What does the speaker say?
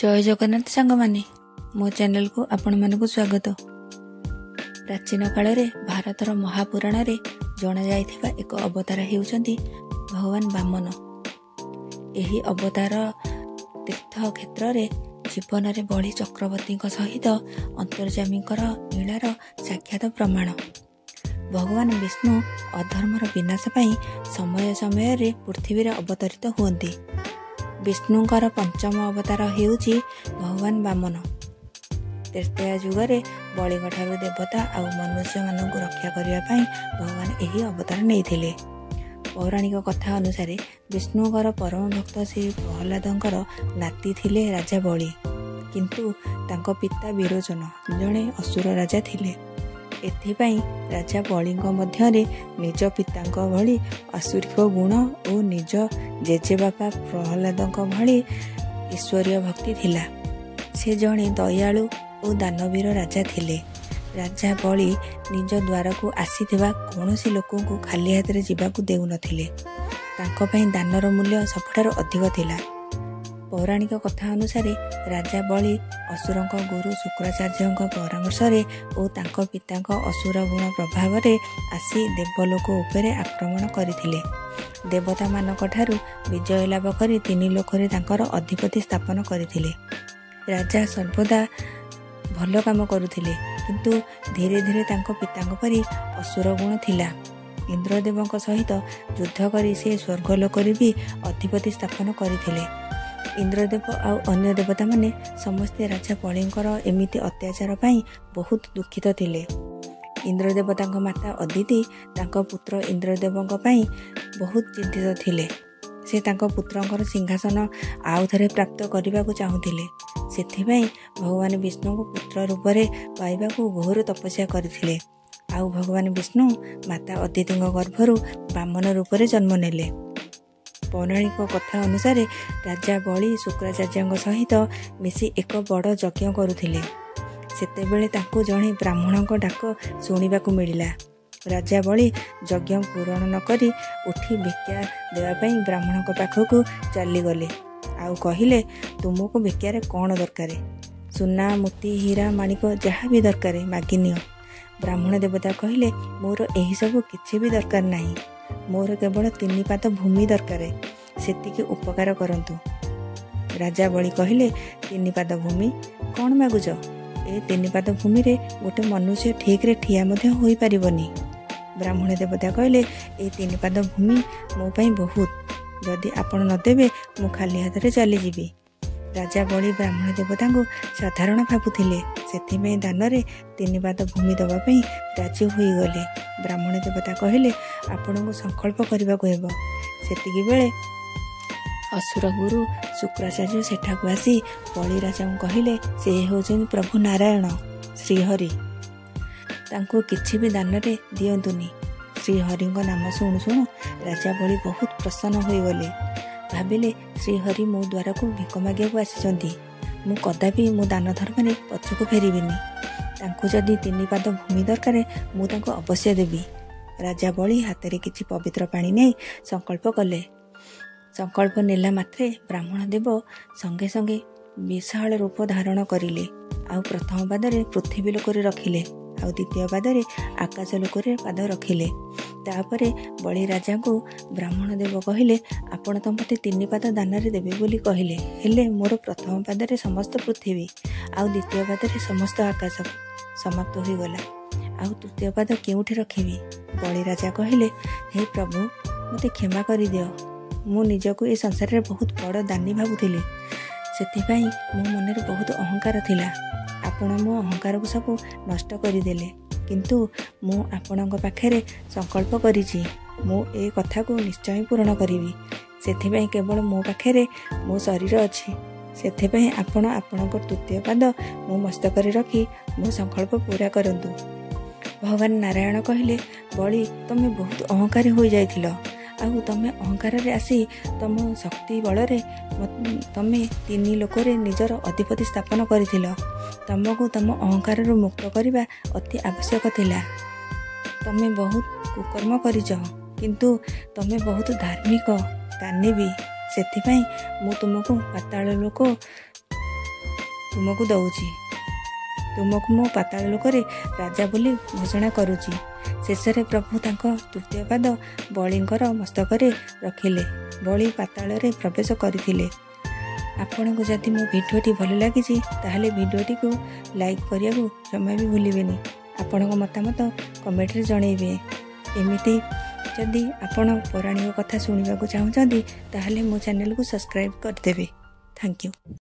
जय जगन्नाथ सांग माने मो चैनल को आपण मानकु स्वागत। प्राचीन काल रे भारतर महापुराण रे जना जाइथिबा एक अवतार हेउचंती भगवान वामन। एही अवतार तीर्थ क्षेत्र रे जीवन रे बड़ी चक्रवर्ती सहित अंतर्जामीकर लीलार साक्षात प्रमाण। भगवान विष्णु अधर्मर विनाश पाई समय समय रे पृथ्वी रे अवतरित हुअन्ति। विष्णुंकर पंचम अवतार हेउची भगवान वामन। त्रेतया जुगरे बलिगठारु देवता आउ मनुष्य मानकु रक्षा करिया पाई भगवान एही अवतार नेइथिले। पौराणिक कथा अनुसार विष्णुंकर परम भक्त श्री प्रहलादंकर नाती थिले राजा बलि, किंतु तांको पिता विरोचन जणे असुर राजा थिले। एथिपाई राजा बलिंग मध्यरे निज पितांक भली आसुरिक गुण और निज जेजेबापा प्रहलादंक भली ईश्वरीय भक्ति थिला। से जणे दयालु और दानवीर राजा थिले। राजा बलि निज द्वार को आसीथिबा कौनसी लोक को खाली हाथ रे जीवाकू देउ नथिले। तांको पई दानर मूल्य सबठार अधिक थिला। पौराणिक कथा अनुसार राजा बलि असुरंक गुरु शुक्राचार्यंक परामर्श रे और तांको पितांक असुर गुण प्रभाव रे आसी देवलोक उपरे आक्रमण करथिले। देवता मानक ठारू विजय लाभ करी तीन लोक रे तांकर अधिपति स्थापन करथिले। राजा सर्वदा भल काम करुथिले, किंतु धीरे धीरे तांको पितांक परी असुर गुण थिला। इंद्रदेवंक सहित युद्ध करी से स्वर्गलोक रे भी अधिपति स्थापन करथिले। इंद्रदेव आउ अन्य देवता माने समस्ते राजा बलिंकर एमिति अत्याचार पाई बहुत दुखित थिले। इंद्रदेवतांक माता अदिति तांको पुत्र इंद्रदेवंक पाई बहुत चिंतित थिले। से तांको पुत्रंकर सिंहासन आउ थरे प्राप्त करबाकू चाहुथिले। सेथिपाई भगवान विष्णु को पुत्र रूप रे पाइबाकू घोर तपस्या करथिले। आउ भगवान विष्णु माता अदितिंक गर्भरु वामन रूप रे जन्म नेले। पौराणिक कथा अनुसार राजा बलि शुक्राचार्य सहित मिसी एक बड़ यज्ञ करुथिले। सेतेबेले तांको जणे ब्राह्मणक डाक शुणिबाकू मिलिला। राजा बलि यज्ञ पूर्ण न करी उठी भिक्षा देवा पई ब्राह्मणक पाखकू चली गले। आउ कहिले, तुमको भिक्षारे कौन दरकार? सुना मोती हीरा माणिक जहाँ भी दरकार मागिनियो। ब्राह्मण देवता कहिले, मोर एही सब किछि भी दरकार नाही, मोर केवल 3 पाद भूमि दरकार, सेतिकी उपकार करंतु। राजा बलि कहिले, 3 पाद भूमि कौन मागुच? ए 3 पाद भूमि रे गोटे मनुष्य ठीक रे ठिया मध्य होई परिबनी। ब्राह्मण देवता कहिले, ए 3 पाद भूमि मो पई बहुत, जदि आपण न देबे मु खाली हाथ रे चली जीवी। राजा बलि ब्राह्मण देवता को साधारण भाबुथिले, सेथिमे दान रे 3 पाद भूमि दबा पई राजी होई गले। ब्राह्मण देवता कहिले, आपण को संकल्प करबा को हेबो। सेतिकी बेले असुर गुरु शुक्राचार्य सेठाकू आसी बलि राजा को कहिले, से होजन प्रभु नारायण श्रीहरि, तांको किछि भी दान रे दियंतुनी। श्रीहरि को नाम शुणु शुणु राजा बलि बहुत प्रसन्न होई गले। भाबिले, श्रीहरि मो द्वारा को भिक मागिया को आसीचंती, मु कदापि मो दान धर्म रे पछकू फेरिबिनी। तांको जदि 3 पाद भूमि दरकार मु तांको अवश्य देबी। राजा बलि हाथ रे किछि पवित्र पानी नै संकल्प कले। संकल्प नेला मात्रे ब्राह्मण देव संगे संगे विशाल रूप धारण करिले। आउ प्रथम पादरे पृथ्वी लोक रे रखिले, आउ द्वितीय पादरे आकाश लोक रे पाद रखिले। तापरे बलि राजा को ब्राह्मण देव कहिले, आपण तो मते 3 पाद दान रे देबे बोली कहिले, हेले मोर प्रथम पादरे समस्त पृथ्वी आउ द्वितीय पादरे समस्त आकाश समाप्त होई गला, आउ तृतीय पाद केउठी रखिबी? बलि राजा कहिले, हे प्रभु मते क्षमा करि दियो, मु निजको ए संसार रे बहुत बड़ दानी भाबुथिली। सेथिपाई मो मन रे बहुत अहंकार थिला। आपण मो अहंकार को सब नष्ट करि देले, किंतु मु आपणक पाखरे संकल्प करिछि, मु ए कथा को निश्चय पूर्ण करिवि। सेथिपाई केवल मो पाखरे मो शरीर अछि, सेथिपाई आपण आपणक तृतीय पाद मो मस्तक रे रखी मो संकल्प पूरा करंतु। भगवान नारायण कहिले, बलि तमे बहुत अहंकारी होई जाइथिलो, आउ तमे अहंकार रे आसी तम शक्ति बल रे तमे 3 लोक रे निजर अधिपति स्थापन करथिलो। तमको तम अहंकार रो मुक्त करिबा अति आवश्यक थिला। तमे बहुत कुकर्म करिछ, किंतु तमे बहुत धार्मिक दानी भी, सेथिपाई मु तुमको पाताल लोक ତୁମକୁ ଦେଉଛି। ତୁମକୁ ମୁଁ ପାତାଳ ଲୋକରେ ରାଜା ବୋଲି ଘୋଷଣା କରୁଛି। ଶେଷରେ ପ୍ରଭୁ ତାଙ୍କ ତୃତୀୟ ପାଦ ବଳିଙ୍କର ମସ୍ତକରେ ରଖିଲେ। ବଳି ପାତାଳରେ ପ୍ରବେଶ କରିଥିଲେ। ଆପଣଙ୍କୁ ଯଦି ମୋ ଭିଡ଼ିଓଟି ଭଲ ଲାଗିଛି ତାହେଲେ ଭିଡ଼ିଓଟିକୁ ଲାଇକ୍ କରିବାକୁ ଜମା ବି ଭୁଲିବେନି। ଆପଣଙ୍କ ମତାମତ କମେଣ୍ଟରେ ଜଣାଇବେ। ଏମିତି ଯଦି ଆପଣ ପୌରାଣିକ କଥା ଶୁଣିବାକୁ ଚାହୁଁଛନ୍ତି ତାହେଲେ ମୋ ଚ୍ୟାନେଲକୁ ସବସ୍କ୍ରାଇବ୍ କରିଦେବେ। Thank you.